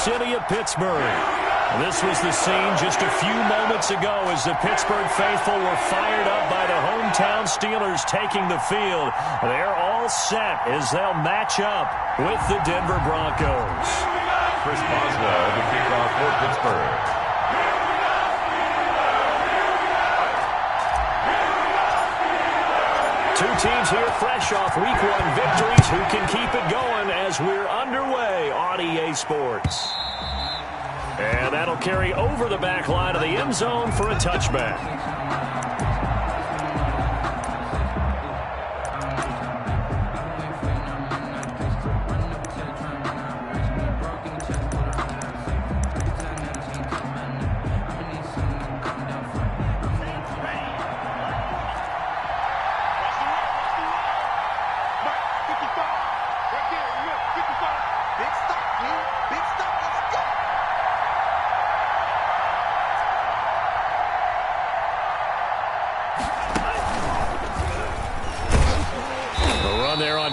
city of Pittsburgh. This was the scene just a few moments ago as the Pittsburgh faithful were fired up by the hometown Steelers taking the field. They're all set as they'll match up with the Denver Broncos. Chris Boswell, the kickoff for Pittsburgh. Two teams here fresh off Week 1 victories. Who can keep it going as we're underway on EA Sports? And that'll carry over the back line of the end zone for a touchback.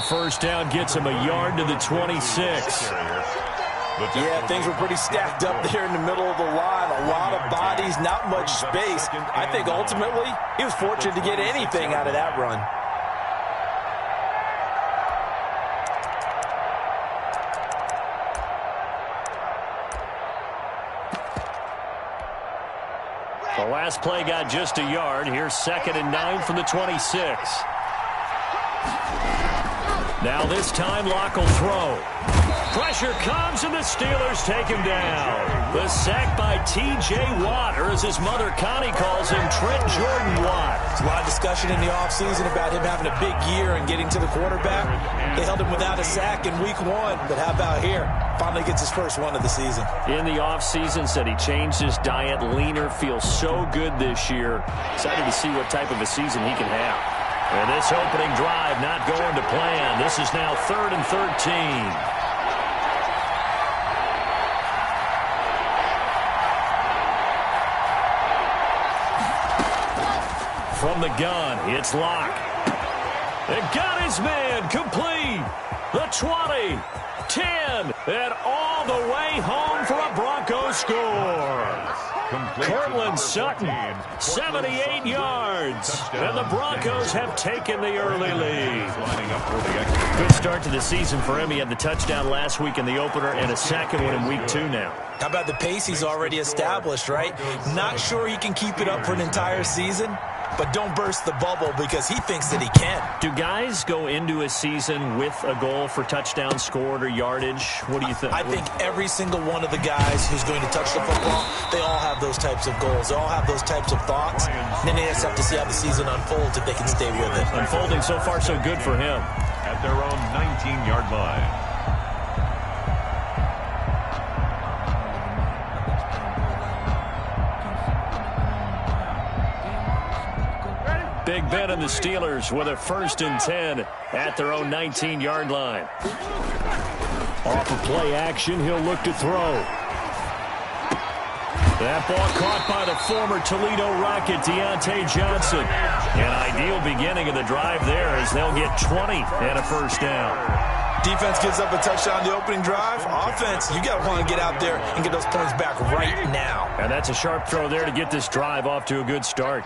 First down gets him a yard to the 26. Yeah, things were pretty stacked up there in the middle of the line. A lot of bodies, not much space. I think ultimately he was fortunate to get anything out of that run. The last play got just a yard. Here's 2nd and 9 from the 26. Now this time, Locke will throw. Pressure comes, and the Steelers take him down. The sack by T.J. Watt, or as his mother Connie calls him, Trent Jordan Watt. There's a lot of discussion in the offseason about him having a big year and getting to the quarterback. They held him without a sack in Week 1, but how about here? Finally gets his first one of the season. In the offseason, said he changed his diet, leaner, feels so good this year. Excited to see what type of a season he can have. And this opening drive not going to plan. This is now 3rd and 13. From the gun, it's Locke. It got his man complete. The 20, 10, and all the way home for a Broncos score. Cortland Sutton, 78 yards, and the Broncos have taken the early lead. Good start to the season for him. He had the touchdown last week in the opener and a second one in Week 2 now. How about the pace he's already established, right? Not sure he can keep it up for an entire season, but don't burst the bubble because he thinks that he can. Do guys go into a season with a goal for touchdowns scored or yardage? What do you think? I think every single one of the guys who's going to touch the football, they all have those types of goals. They all have those types of thoughts. And then they just have to see how the season unfolds if they can stay with it. Unfolding so far so good for him. At their own 19-yard line. Big Ben and the Steelers with a 1st and 10 at their own 19-yard line. Off of play action, he'll look to throw. That ball caught by the former Toledo Rocket, Deontay Johnson. An ideal beginning of the drive there as they'll get 20 and a 1st down. Defense gives up a touchdown the opening drive. Offense, you got to want to get out there and get those points back right now. And that's a sharp throw there to get this drive off to a good start.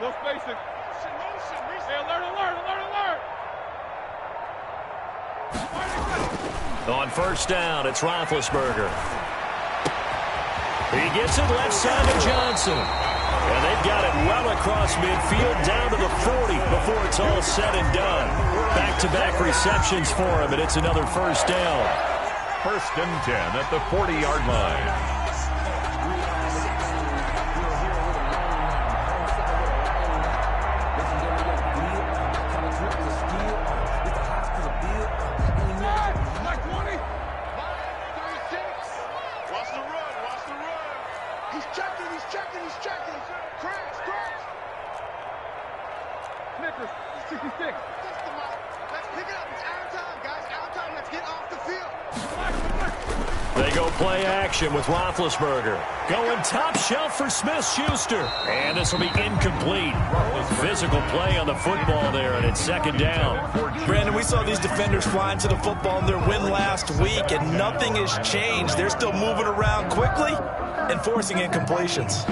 No spacing. Hey, alert, alert, alert, alert. On 1st down, it's Roethlisberger. He gets it left side to Johnson. And they've got it well across midfield down to the 40 before it's all said and done. Back-to-back receptions for him, and it's another 1st down. 1st and 10 at the 40-yard line. Pick it up. It's our time, guys. Our time. Let's get off the field. They go play action with Roethlisberger. Going top shelf for Smith-Schuster. And this will be incomplete. Physical play on the football there, and it's second down. Brandon, we saw these defenders flying to the football in their win last week, and nothing has changed. They're still moving around quickly and forcing incompletions.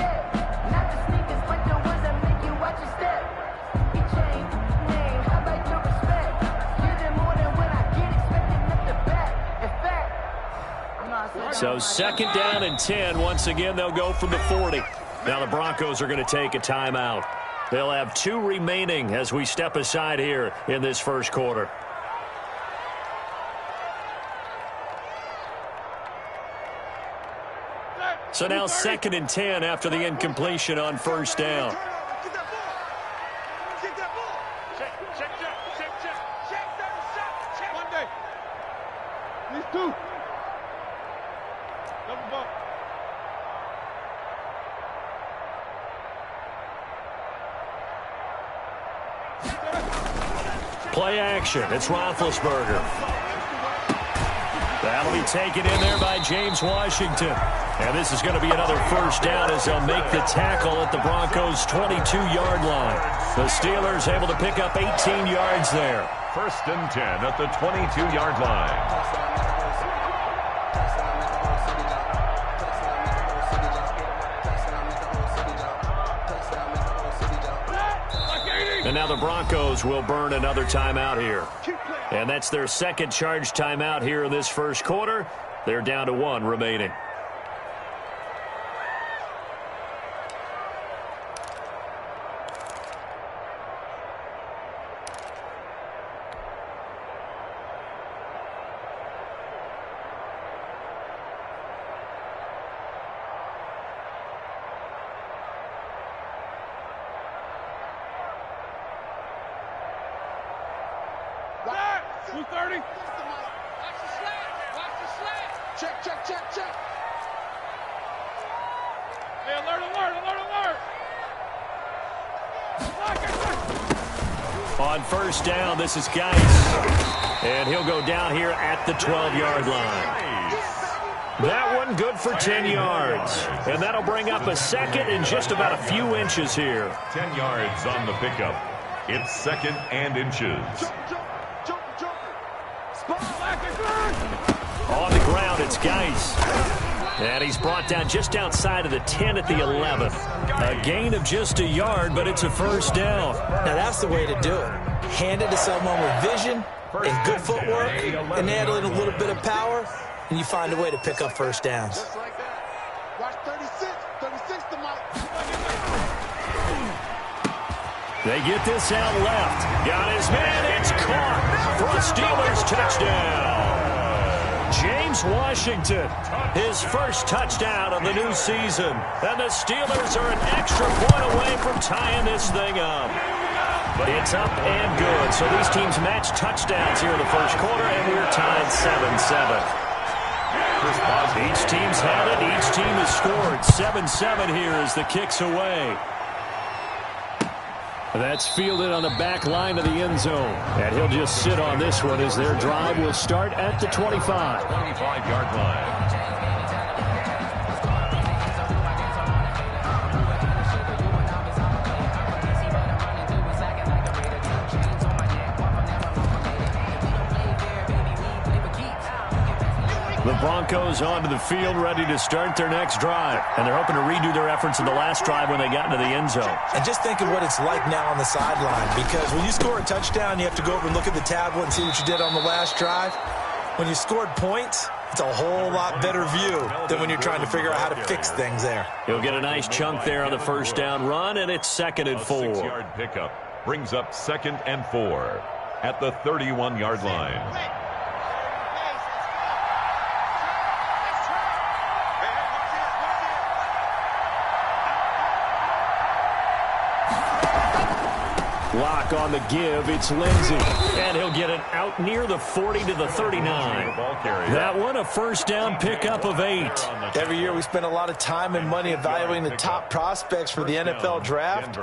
So second down and 10. Once again, they'll go from the 40. Now the Broncos are going to take a timeout. They'll have 2 remaining as we step aside here in this first quarter. So now second and 10 after the incompletion on first down. These two. Double bump. Play action. It's Roethlisberger. That'll be taken in there by James Washington. And this is going to be another first down as they'll make the tackle at the Broncos' 22-yard line. The Steelers able to pick up 18 yards there. First and 10 at the 22-yard line. And now the Broncos will burn another timeout here. And that's their second charge timeout here in this first quarter. They're down to 1 remaining. On first down, this is Geis. And he'll go down here at the 12-yard line. That one good for 10 yards. And that'll bring up a second and just about a few inches here. 10 yards on the pickup. It's second and inches. On the ground, it's Geis. And he's brought down just outside of the 10 at the 11. A gain of just a yard, but it's a first down. Now that's the way to do it. Hand it to someone with vision and good footwork and add in a little bit of power, and you find a way to pick up first downs. Just like that. Watch 36. 36 to Mike. They get this out left. Got his man. It's caught for a Steelers touchdown. James Washington, his first touchdown of the new season. And the Steelers are an extra point away from tying this thing up. It's up and good. So these teams match touchdowns here in the first quarter, and we're tied 7-7. Each team's had it. Each team has scored. 7-7 here as the kick's away. That's fielded on the back line of the end zone. And he'll just sit on this one as their drive will start at the 25. 25-yard line. The Broncos onto the field, ready to start their next drive. And they're hoping to redo their efforts in the last drive when they got into the end zone. And just think of what it's like now on the sideline, because when you score a touchdown, you have to go over and look at the tablet and see what you did on the last drive. When you scored points, it's a whole lot better view than when you're trying to figure out how to fix things there. He'll get a nice chunk there on the first down run, and it's second and 4. 6-yard pickup brings up second and 4 at the 31-yard line. Lock on the give. It's Lindsey. And he'll get it out near the 40 to the 39. That one a first down pickup of 8. Every year we spend a lot of time and money evaluating the top prospects for the NFL draft.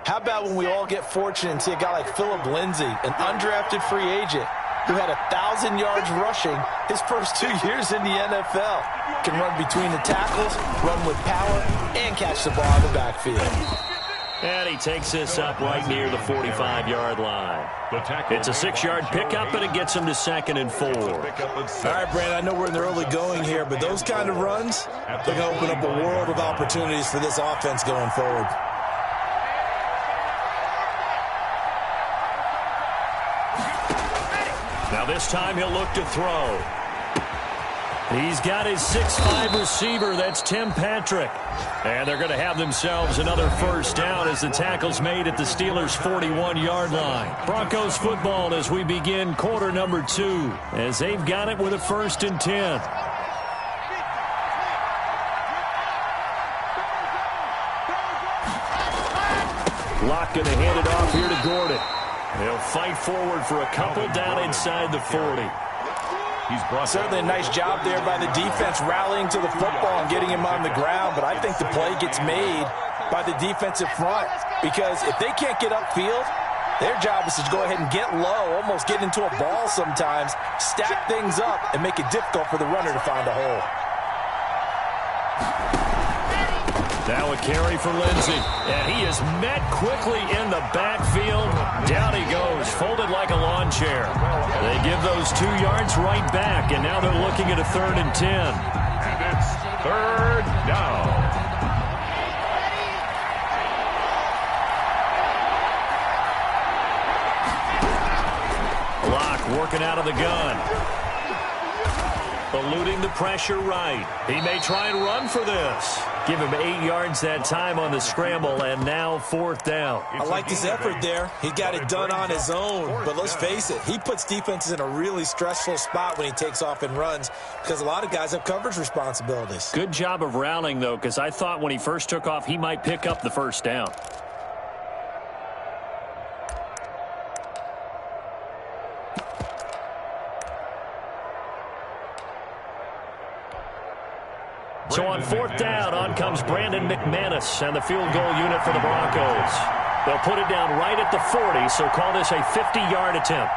How about when we all get fortunate and see a guy like Phillip Lindsay, an undrafted free agent, who had 1,000 yards rushing his first 2 years in the NFL. Can run between the tackles, run with power, and catch the ball in the backfield. And he takes this up right near the 45-yard line. It's a 6-yard pickup, and it gets him to 2nd and 4. All right, Brandon, I know we're in the early going here, but those kind of runs, they're going to open up a world of opportunities for this offense going forward. Now this time he'll look to throw. He's got his 6'5" receiver. That's Tim Patrick. And they're going to have themselves another first down as the tackle's made at the Steelers' 41-yard line. Broncos football as we begin quarter number 2, as they've got it with a 1st and 10. Locke going to hand it off here to Gordon. They'll fight forward for a couple down inside the 40. Certainly a nice job there by the defense rallying to the football and getting him on the ground, but I think the play gets made by the defensive front because if they can't get upfield, their job is to go ahead and get low, almost get into a ball sometimes, stack things up, and make it difficult for the runner to find a hole. Now a carry for Lindsey, and he is met quickly in the backfield. Down he goes, folded like a lawn chair. They give those 2 yards right back, and now they're looking at a 3rd and 10. And it's 3rd down. Locke working out of the gun. Eluding the pressure right. He may try and run for this. Give him 8 yards that time on the scramble, and now 4th down. I like his effort there. He got it done on his own. But let's face it, he puts defenses in a really stressful spot when he takes off and runs because a lot of guys have coverage responsibilities. Good job of rallying, though, because I thought when he first took off, he might pick up the first down. So on 4th down, on comes Brandon McManus and the field goal unit for the Broncos. They'll put it down right at the 40, so call this a 50-yard attempt.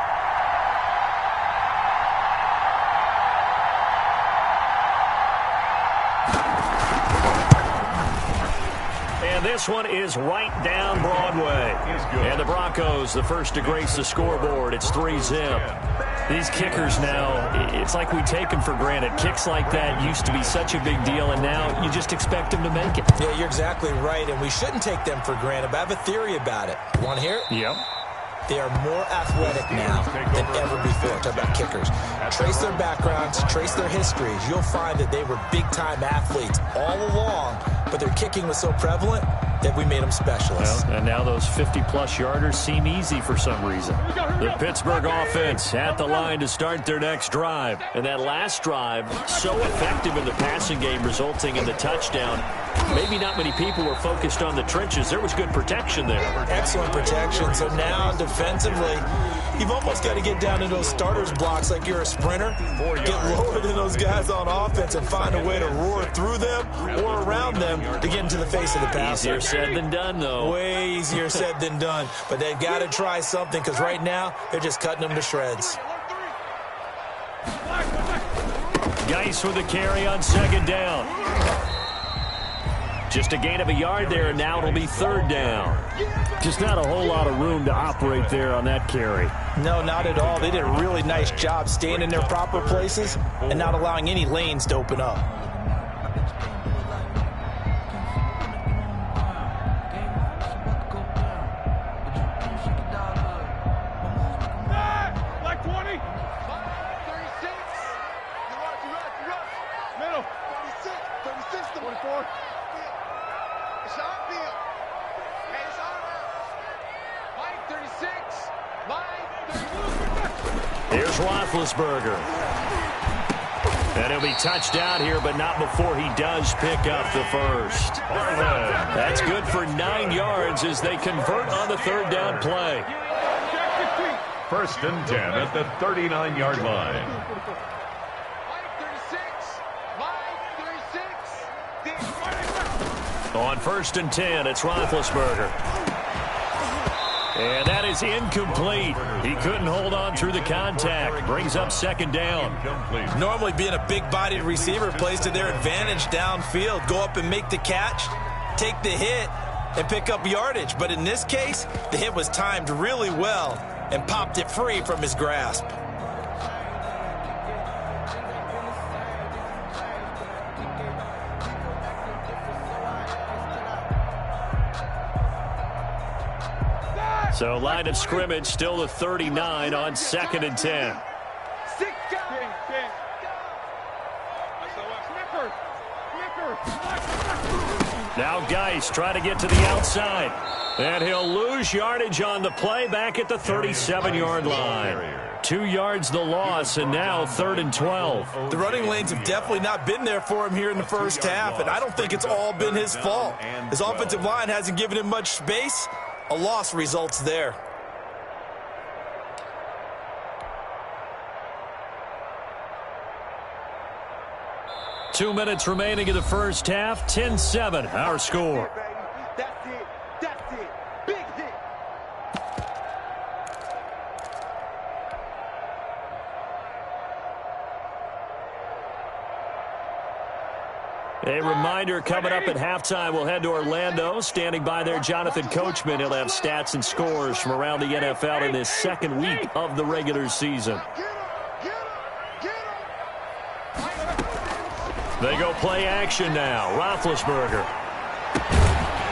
And this one is right down Broadway. And the Broncos, the first to grace the scoreboard. It's 3-zip. These kickers now, it's like we take them for granted. Kicks like that used to be such a big deal, and now you just expect them to make it. Yeah, you're exactly right, and we shouldn't take them for granted, but I have a theory about it. You want to hear it? Yep. They are more athletic now than ever before. Talk about kickers. Trace their backgrounds, trace their histories. You'll find that they were big-time athletes all along, but their kicking was so prevalent that we made them specialists. Well, and now those 50-plus yarders seem easy for some reason. The Pittsburgh offense at the line to start their next drive. And that last drive, so effective in the passing game, resulting in the touchdown. Maybe not many people were focused on the trenches. There was good protection there. Excellent protection. So now defensively, you've almost got to get down into those starters blocks like you're a sprinter. Get lower than those guys on offense and find a way to roar through them or around them to get into the face of the passer. Easier said than done, though. Way easier said than done. But they've got to try something because right now they're just cutting them to shreds. Geis with the carry on 2nd down. Just a gain of a yard there, and now it'll be 3rd down. Just not a whole lot of room to operate there on that carry. No, not at all. They did a really nice job staying in their proper places and not allowing any lanes to open up. Here's Roethlisberger. And he'll be touched out here, but not before he does pick up the first. That's good for 9 yards as they convert on the third down play. 1st and 10 at the 39-yard line. On 1st and 10, it's Roethlisberger. And that is incomplete. He couldn't hold on through the contact. Brings up 2nd down. Normally being a big-bodied receiver plays to their advantage downfield. Go up and make the catch, take the hit, and pick up yardage. But in this case, the hit was timed really well and popped it free from his grasp. So line of scrimmage still the 39 on 2nd and 10. Now Geis trying to get to the outside. And he'll lose yardage on the play back at the 37-yard line. 2 yards the loss, and now 3rd and 12. The running lanes have definitely not been there for him here in the first half, and I don't think it's all been his fault. His offensive line hasn't given him much space. A loss results there. Two minutes remaining in the first half. 10-7, our score. That's it. That's it. Big hit. A reminder, coming up at halftime, we'll head to Orlando. Standing by there, Jonathan Coachman. He'll have stats and scores from around the NFL in this second week of the regular season. They go play action now. Roethlisberger.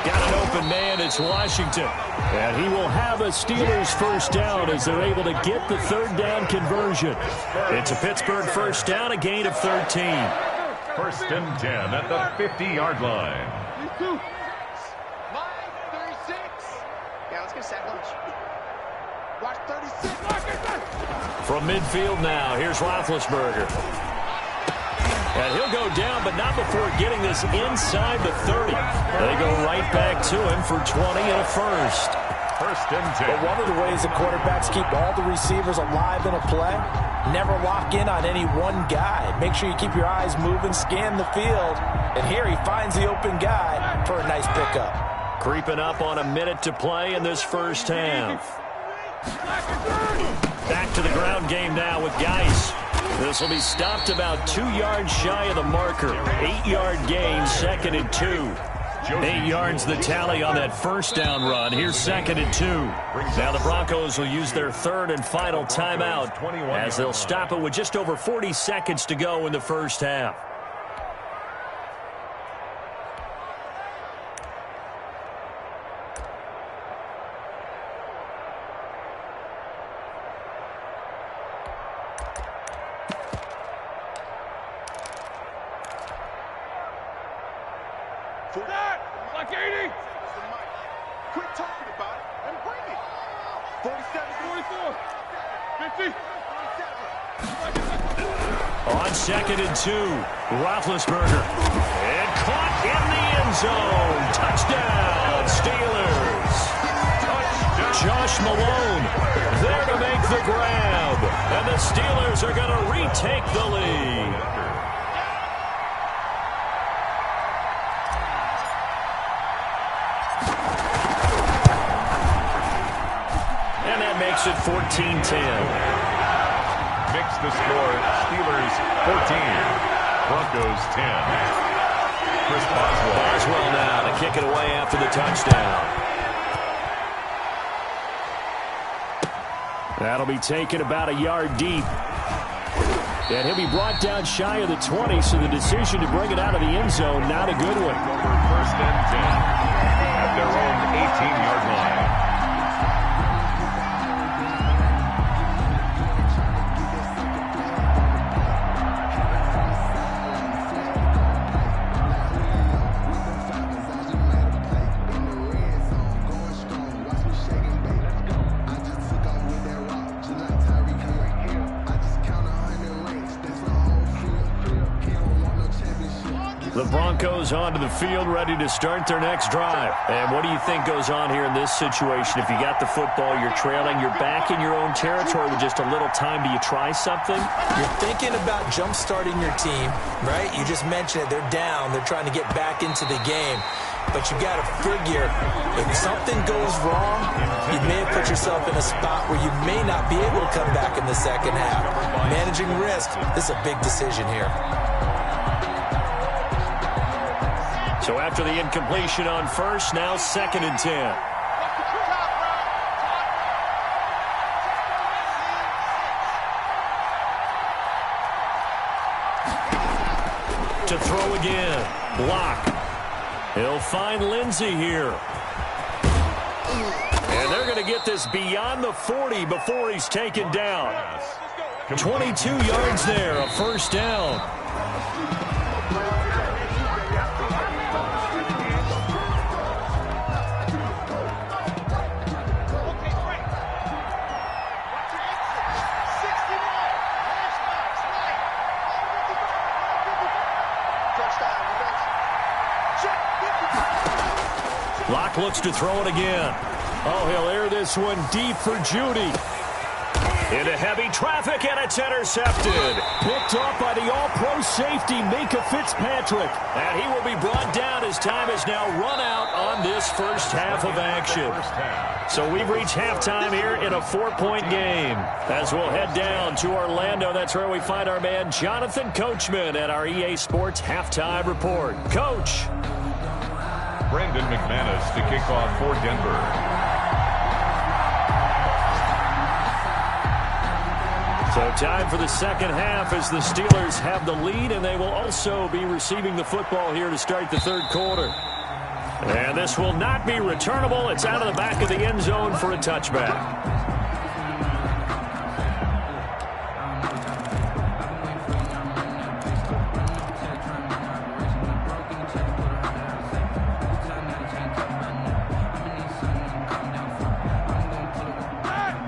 Got an open man. It's Washington. And he will have a Steelers first down as they're able to get the third down conversion. It's a Pittsburgh first down, a gain of 13. 1st and 10 at the 50-yard line. Yeah, let's get sack lunch. Watch 36. From midfield now, here's Roethlisberger. And he'll go down, but not before getting this inside the 30. They go right back to him for 20 and a first. 1st and 10. But one of the ways that quarterbacks keep all the receivers alive in a play, never lock in on any one guy. Make sure you keep your eyes moving, scan the field. And here he finds the open guy for a nice pickup. Creeping up on a minute to play in this first half. Back to the ground game now with Geis. This will be stopped about 2 yards shy of the marker. 8-yard gain, 2nd and 2. 8 yards the tally on that first down run. Here's 2nd and 2. Now the Broncos will use their third and final timeout as they'll stop it with just over 40 seconds to go in the first half. Like 80. Quit talking about it and bring it. 47, 44, 50, 47. On 2nd and 2, Roethlisberger. And caught in the end zone. Touchdown, Steelers. Josh Malone there to make the grab. And the Steelers are going to retake the lead. Makes it 14-10. Makes the score Steelers 14, Broncos 10. Chris Boswell. Boswell now to kick it away after the touchdown. That'll be taken about a yard deep. And he'll be brought down shy of the 20, so the decision to bring it out of the end zone, not a good one. 1st and 10 at their own 18-yard line. Broncos onto the field, ready to start their next drive. And what do you think goes on here in this situation? If you got the football, you're trailing, you're back in your own territory with just a little time. Do you try something? You're thinking about jump-starting your team, right? You just mentioned it. They're down. They're trying to get back into the game. But you got to figure, if something goes wrong, you may have put yourself in a spot where you may not be able to come back in the second half. Managing risk, this is a big decision here. So after the incompletion on first, now 2nd and 10. To throw again. Block. He'll find Lindsey here. And they're going to get this beyond the 40 before he's taken down. 22 yards there, a first down. Locke looks to throw it again. Oh, he'll air this one deep for Judy. Into heavy traffic, and it's intercepted. Picked off by the all-pro safety, Minka Fitzpatrick. And he will be brought down as time is now run out on this first half of action. So we've reached halftime here in a 4-point game. As we'll head down to Orlando, that's where we find our man Jonathan Coachman at our EA Sports Halftime Report. Coach. Brandon McManus to kick off for Denver. So time for the second half as the Steelers have the lead, and they will also be receiving the football here to start the third quarter. And this will not be returnable. It's out of the back of the end zone for a touchback.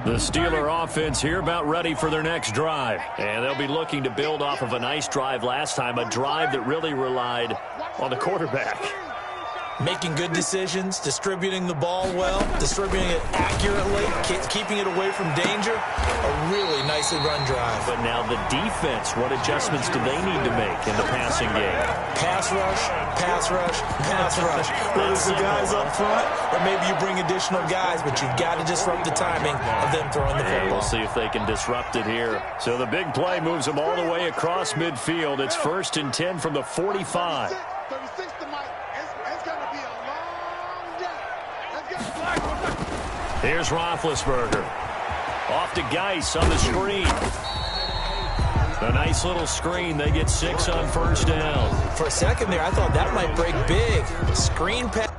The Steeler offense here about ready for their next drive. And they'll be looking to build off of a nice drive last time, a drive that really relied on the quarterback. Making good decisions, distributing the ball well, distributing it accurately, keeping it away from danger. A really nicely run drive. But now the defense, what adjustments do they need to make in the passing game? Pass rush, pass rush, pass rush. Whether it's the guys up front or maybe you bring additional guys, but you've got to disrupt the timing of them throwing the football. And we'll see if they can disrupt it here. So the big play moves them all the way across midfield. It's 1st and 10 from the 45. 36 to Mike. It's going to be a long day. Here's Roethlisberger. Off to Geis on the screen. A nice little screen. They get 6 on first down. For a second there, I thought that might break big. Screen pass.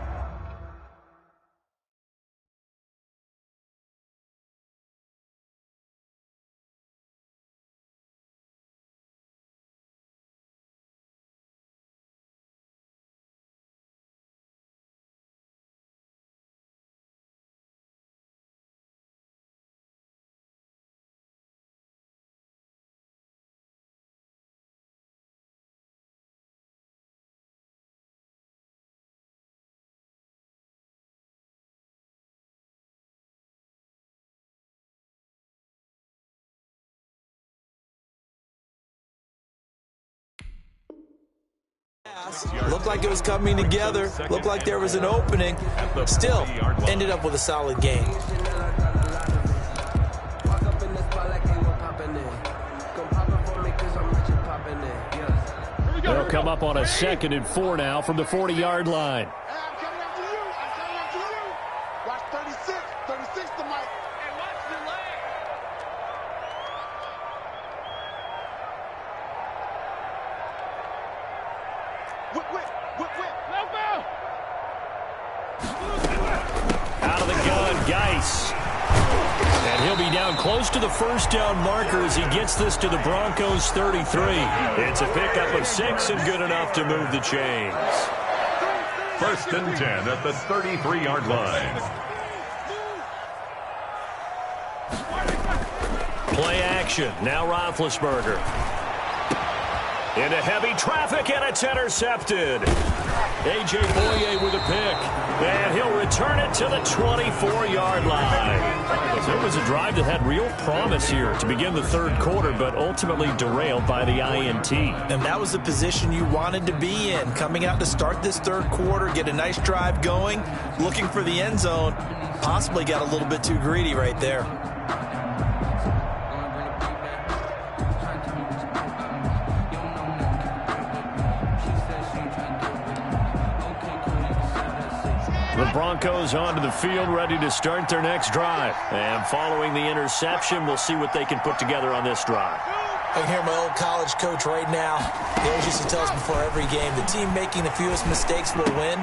Looked like it was coming together. Looked like there was an opening. Still ended up with a solid game. They'll come up on a 2nd and 4 now from the 40-yard line. I'm coming after you. I'm coming after you. Watch 36. 36 to Mike. And watch the leg. Whip, whip, whip, whip. Left ball. Out of the gun, Geis. And he'll be down close to the first down marker as he gets this to the Broncos 33. It's a pickup of 6 and good enough to move the chains. 1st and 10 at the 33-yard line. Play action. Now Roethlisberger. Into heavy traffic, and it's intercepted. A.J. Boye with a pick, and he'll return it to the 24-yard line. So it was a drive that had real promise here to begin the third quarter, but ultimately derailed by the INT. And that was the position you wanted to be in, coming out to start this third quarter, get a nice drive going, looking for the end zone. Possibly got a little bit too greedy right there. The Broncos onto the field, ready to start their next drive. And following the interception, we'll see what they can put together on this drive. I can hear my old college coach right now. He always used to tell us before every game, the team making the fewest mistakes will win.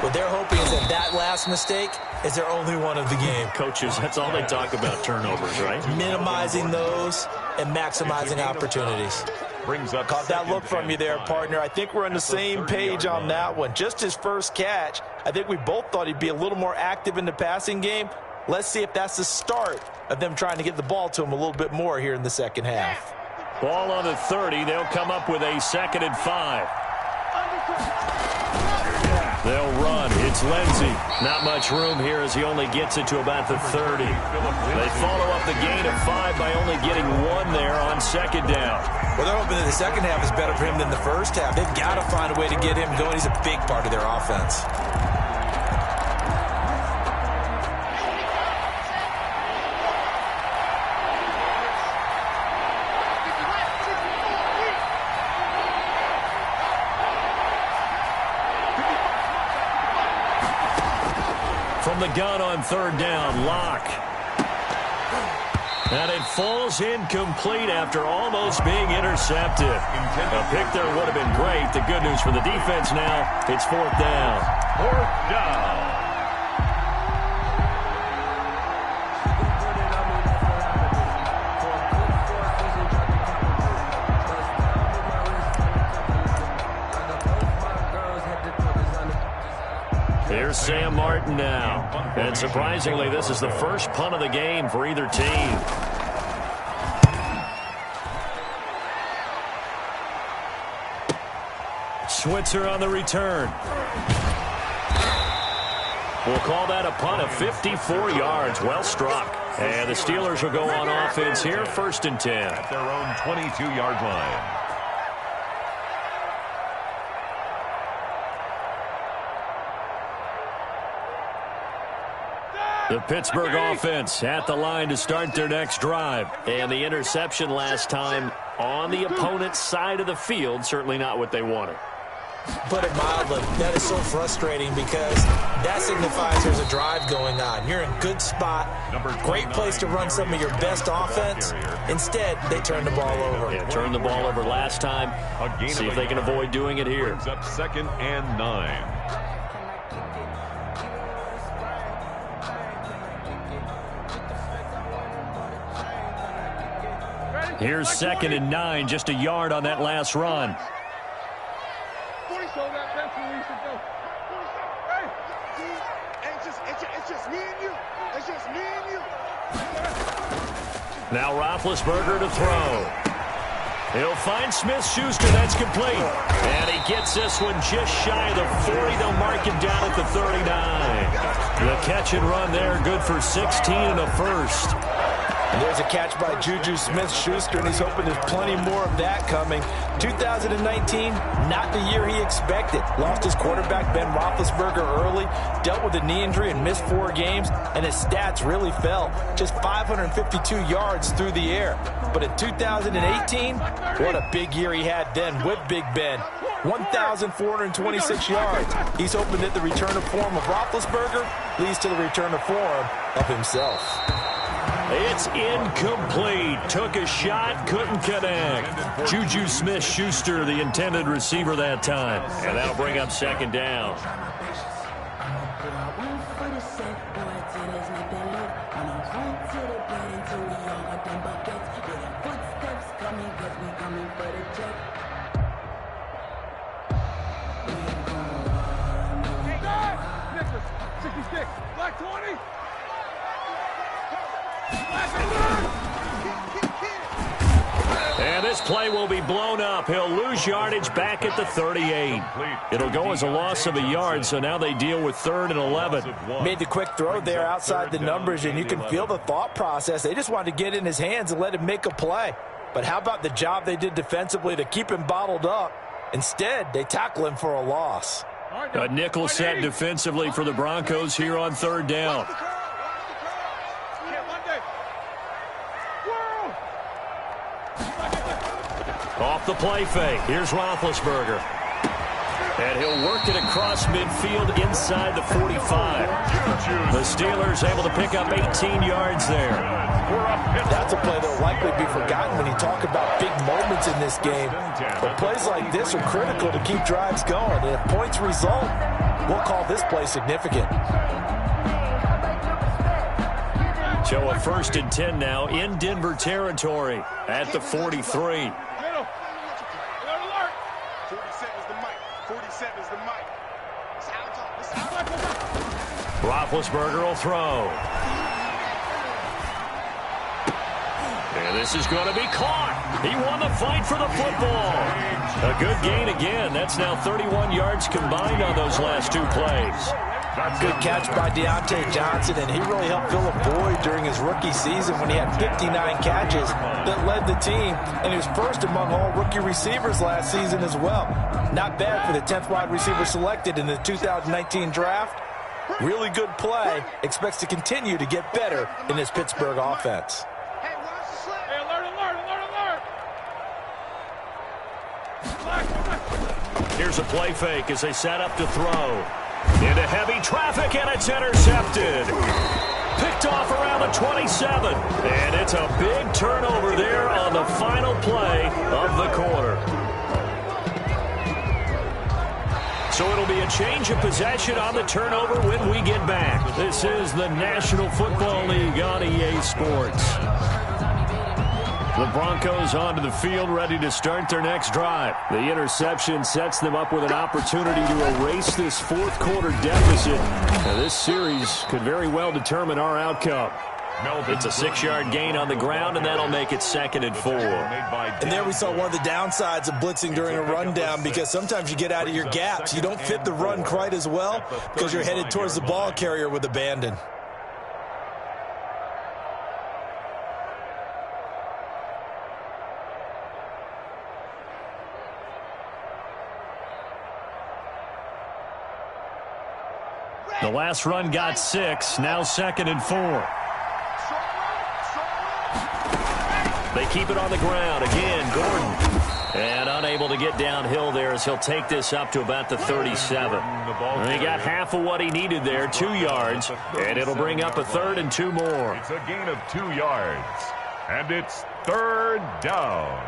What they're hoping is that last mistake is their only one of the game. Coaches, that's all they talk about, turnovers, right? Minimizing those and maximizing opportunities. Caught that look from you there, partner. I think we're on the same page on that one. Just his first catch. I think we both thought he'd be a little more active in the passing game. Let's see if that's the start of them trying to get the ball to him a little bit more here in the second half. Ball on the 30. They'll come up with a 2nd and 5. They'll run. It's Lindsey. Not much room here as he only gets it to about the 30. They follow up the gain of 5 by only getting 1 there on 2nd down. Well, they're hoping that the second half is better for him than the first half. They've got to find a way to get him going. He's a big part of their offense. From the gun on 3rd down, Locke. And it falls incomplete after almost being intercepted. A pick there would have been great. The good news for the defense now, it's 4th down. 4th down. Here's Sam Martin now. And surprisingly, this is the first punt of the game for either team. Switzer on the return. We'll call that a punt of 54 yards. Well struck. And the Steelers will go on offense here, 1st and 10. At their own 22-yard line. The Pittsburgh offense at the line to start their next drive. And the interception last time on the opponent's side of the field, certainly not what they wanted. Put it mildly, that is so frustrating because that signifies there's a drive going on. You're in a good spot, great place to run some of your best offense. Instead, they turn the ball over. Yeah, turned the ball over last time. See if they can avoid doing it here. Brings up 2nd and 9. Here's 2nd and 9, just a yard on that last run. Now Roethlisberger to throw. He'll find Smith-Schuster. That's complete. And he gets this one just shy of the 40. They'll mark him down at the 39. The catch and run there, good for 16 and a first. And there's a catch by Juju Smith-Schuster, and he's hoping there's plenty more of that coming. 2019, not the year he expected. Lost his quarterback, Ben Roethlisberger, early, dealt with a knee injury and missed 4 games, and his stats really fell. Just 552 yards through the air. But in 2018, what a big year he had then with Big Ben. 1,426 yards. He's hoping that the return of form of Roethlisberger leads to the return of form of himself. It's incomplete. Took a shot, couldn't connect. Juju Smith-Schuster, the intended receiver that time. And that'll bring up 2nd down. Black 20. And this play will be blown up. He'll lose yardage back at the 38. It'll go as a loss of a yard, so now they deal with 3rd and 11. Made the quick throw there outside the numbers, and you can feel the thought process. They just wanted to get in his hands and let him make a play. But how about the job they did defensively to keep him bottled up? Instead, they tackle him for a loss. A nickel set defensively for the Broncos here on 3rd down. Off the play fake. Here's Roethlisberger. And he'll work it across midfield inside the 45. The Steelers able to pick up 18 yards there. That's a play that will likely be forgotten when you talk about big moments in this game. But plays like this are critical to keep drives going. And if points result, we'll call this play significant. So a 1st and 10 now in Denver territory at the 43. Roethlisberger will throw. And this is going to be caught. He won the fight for the football. A good gain again. That's now 31 yards combined on those last 2 plays. Good catch by Deontay Johnson, and he really helped fill a void during his rookie season when he had 59 catches that led the team, and he was first among all rookie receivers last season as well. Not bad for the 10th wide receiver selected in the 2019 draft. Really good play. Expects to continue to get better in this Pittsburgh offense. Here's a play fake as they set up to throw. Into heavy traffic, and it's intercepted. Picked off around the 27. And it's a big turnover there on the final play of the quarter. So it'll be a change of possession on the turnover when we get back. This is the National Football League on EA Sports. The Broncos onto the field, ready to start their next drive. The interception sets them up with an opportunity to erase this 4th quarter deficit. Now, this series could very well determine our outcome. It's a 6-yard gain on the ground, and that'll make it 2nd and 4. And there we saw one of the downsides of blitzing during a rundown, because sometimes you get out of your gaps. You don't fit the run quite as well because you're headed towards the ball carrier with abandon. The last run got 6, now 2nd and 4. They keep it on the ground. Again, Gordon. And unable to get downhill there as he'll take this up to about the 37. And he got half of what he needed there, 2 yards. And it'll bring up a 3rd and 2 more. It's a gain of 2 yards. And it's 3rd down.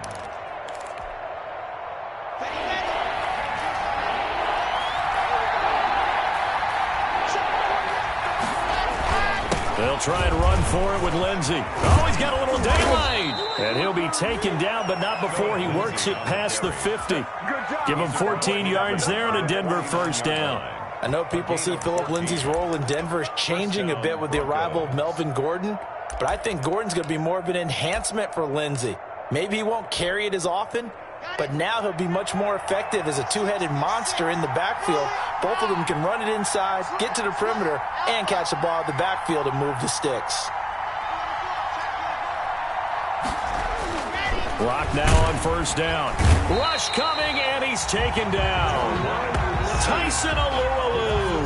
They'll try and run for it with Lindsey. Oh, he's got a little daylight. And he'll be taken down, but not before he works it past the 50. Give him 14 yards there and a Denver 1st down. I know people see Philip Lindsay's role in Denver is changing a bit with the arrival of Melvin Gordon, but I think Gordon's going to be more of an enhancement for Lindsay. Maybe he won't carry it as often, but now he'll be much more effective as a 2-headed monster in the backfield. Both of them can run it inside, get to the perimeter, and catch the ball in the backfield and move the sticks. Clock now on 1st down. Rush coming, and he's taken down. Tyson Alualu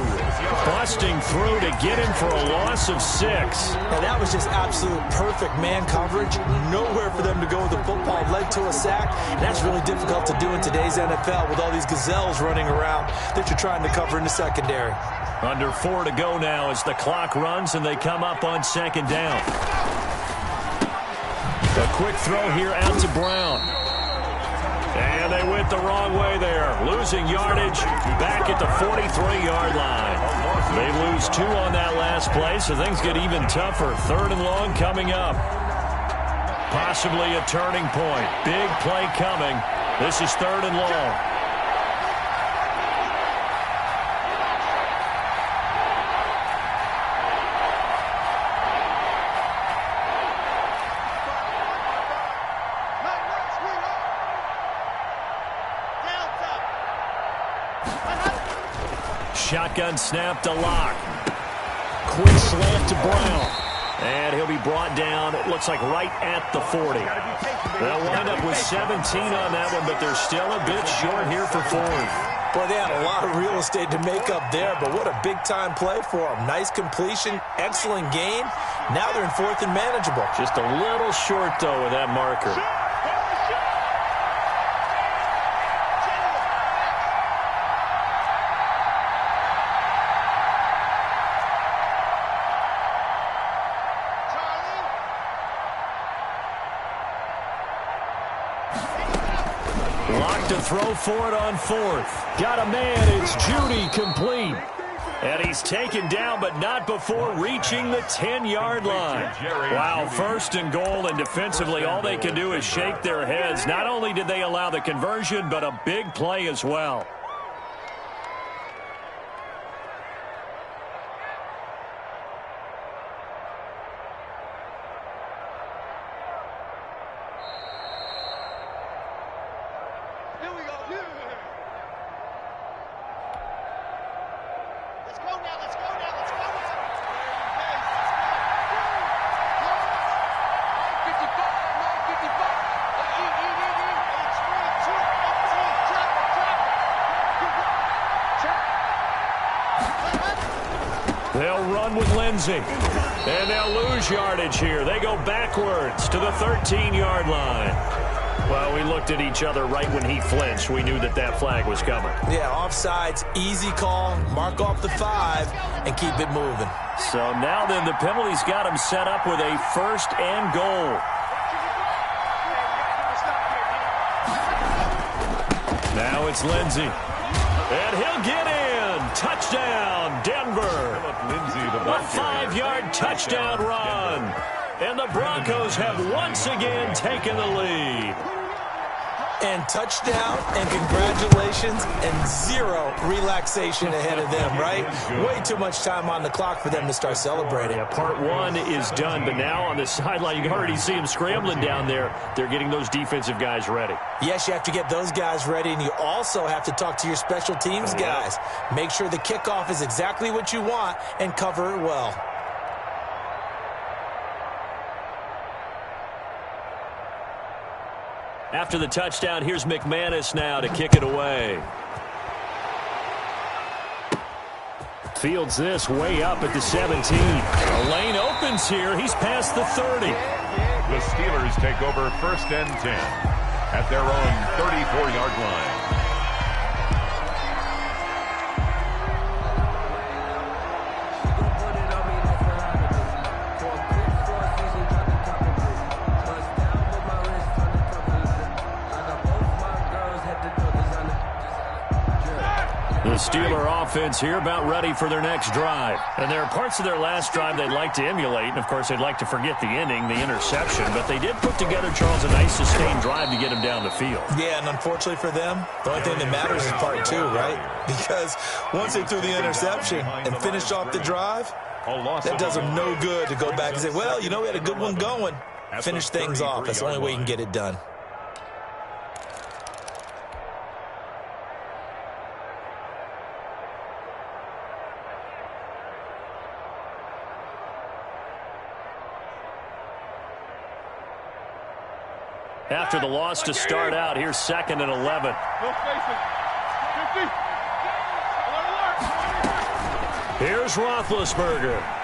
busting through to get him for a loss of 6. Now that was just absolute perfect man coverage. Nowhere for them to go with the football. Led to a sack. And that's really difficult to do in today's NFL with all these gazelles running around that you're trying to cover in the secondary. Under 4 to go now as the clock runs and they come up on 2nd down. A quick throw here out to Brown. And they went the wrong way there. Losing yardage back at the 43-yard line. They lose 2 on that last play, so things get even tougher. 3rd and long coming up. Possibly a turning point. Big play coming. This is 3rd and long. shotgun snap to Locke. Quick slant to Brown. And he'll be brought down, it looks like right at the 40. They'll wind up with 17 on that one, but they're still a bit short here for fourth. Boy, they had a lot of real estate to make up there, but what a big-time play for them. Nice completion, excellent game. Now they're in fourth and manageable. Just a little short, though, with that marker. To throw for it on fourth. Got a man. It's Judy, complete. And he's taken down, but not before reaching the 10-yard line. Wow, first and goal, and defensively, all they can do is shake their heads. Not only did they allow the conversion, but a big play as well. They'll run with Lindsay. And they'll lose yardage here. They go backwards to the 13-yard line. Well, we looked at each other right when he flinched. We knew that that flag was coming. Yeah, offsides, easy call. Mark off the 5 and keep it moving. So now then, the penalty's got him set up with a first and goal. Now it's Lindsay. And he'll get in. Touchdown, Denver. A 5-yard touchdown run. And the Broncos have once again taken the lead. And touchdown and congratulations and zero relaxation ahead of them, right? Way too much time on the clock for them to start celebrating. Yeah, part one is done, but now on the sideline, you can already see them scrambling down there. They're getting those defensive guys ready. Yes, you have to get those guys ready, and you also have to talk to your special teams guys. Make sure the kickoff is exactly what you want and cover it well. After the touchdown, here's McManus now to kick it away. Fields this way up at the 17. A lane opens here. He's past the 30. The Steelers take over first and 10 at their own 34-yard line. The Steeler offense here about ready for their next drive. And there are parts of their last drive they'd like to emulate. And, of course, they'd like to forget the ending, the interception. But they did put together, Charles, a nice sustained drive to get him down the field. Yeah, and unfortunately for them, the only thing that matters is part 2, right? Because once they threw the interception and finished off the drive, that does them no good to go back and say, well, you know, we had a good one going. Finish things off. That's the only way you can get it done. After the loss to start out, here's 2nd and 11. Here's Roethlisberger.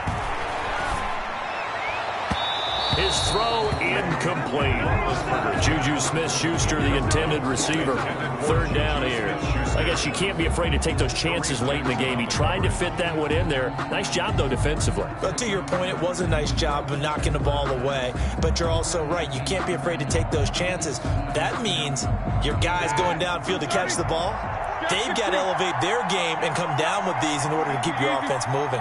His throw incomplete. Juju Smith-Schuster, the intended receiver. 3rd down here. I guess you can't be afraid to take those chances late in the game. He tried to fit that one in there. Nice job, though, defensively. But to your point, it was a nice job of knocking the ball away. But you're also right. You can't be afraid to take those chances. That means your guys going downfield to catch the ball, they've got to elevate their game and come down with these in order to keep your offense moving.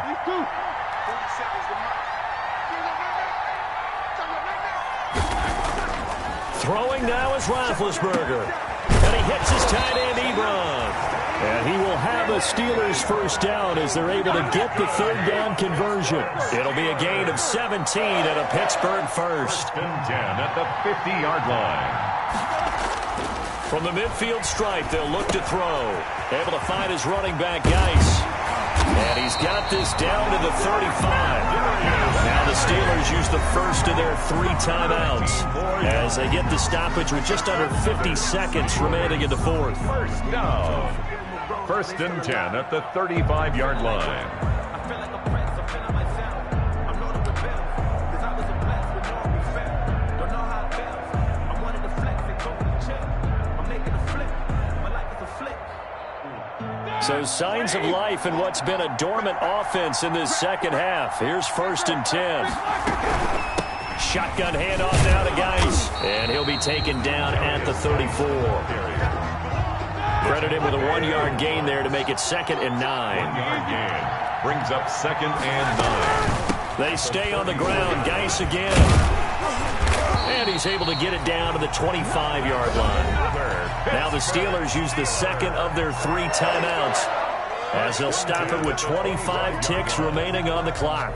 Throwing now is Roethlisberger. And he hits his tight end, Ebron. And he will have a Steelers first down as they're able to get the 3rd down conversion. It'll be a gain of 17 and a Pittsburgh first. 10 at the 50-yard line. From the midfield stripe, they'll look to throw. Able to find his running back, Geis. And he's got this down to the 35. Now the Steelers use the first of their 3 timeouts as they get the stoppage with just under 50 seconds remaining in the fourth. First down. First and 10 at the 35-yard line. So signs of life in what's been a dormant offense in this second half. Here's first and 10. Shotgun handoff now to Geis. And he'll be taken down at the 34. Credit him with a 1-yard gain there to make it second and 9. 1-yard gain. Brings up second and 9. They stay on the ground. Geis again. And he's able to get it down to the 25-yard line. Now the Steelers use the second of their 3 timeouts as they'll stop it with 25 ticks remaining on the clock.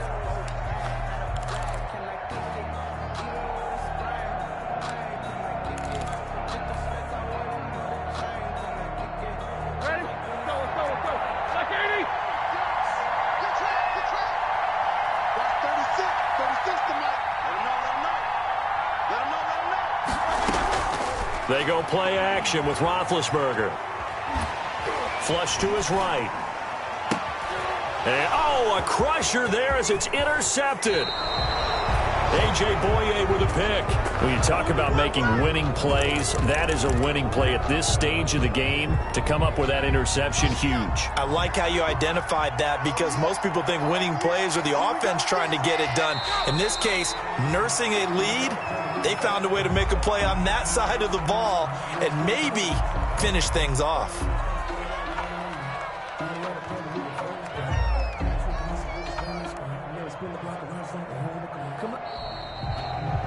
They go play action with Roethlisberger. Flush to his right. And, a crusher there as it's intercepted. A.J. Boye with a pick. When you talk about making winning plays, that is a winning play at this stage of the game. To come up with that interception, huge. I like how you identified that because most people think winning plays are the offense trying to get it done. In this case, nursing a lead, they found a way to make a play on that side of the ball and maybe finish things off.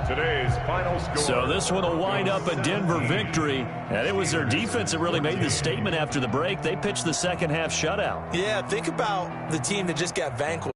Today's final score. So this one will wind up a Denver victory. And it was their defense that really made the statement after the break. They pitched the second half shutout. Yeah, think about the team that just got vanquished.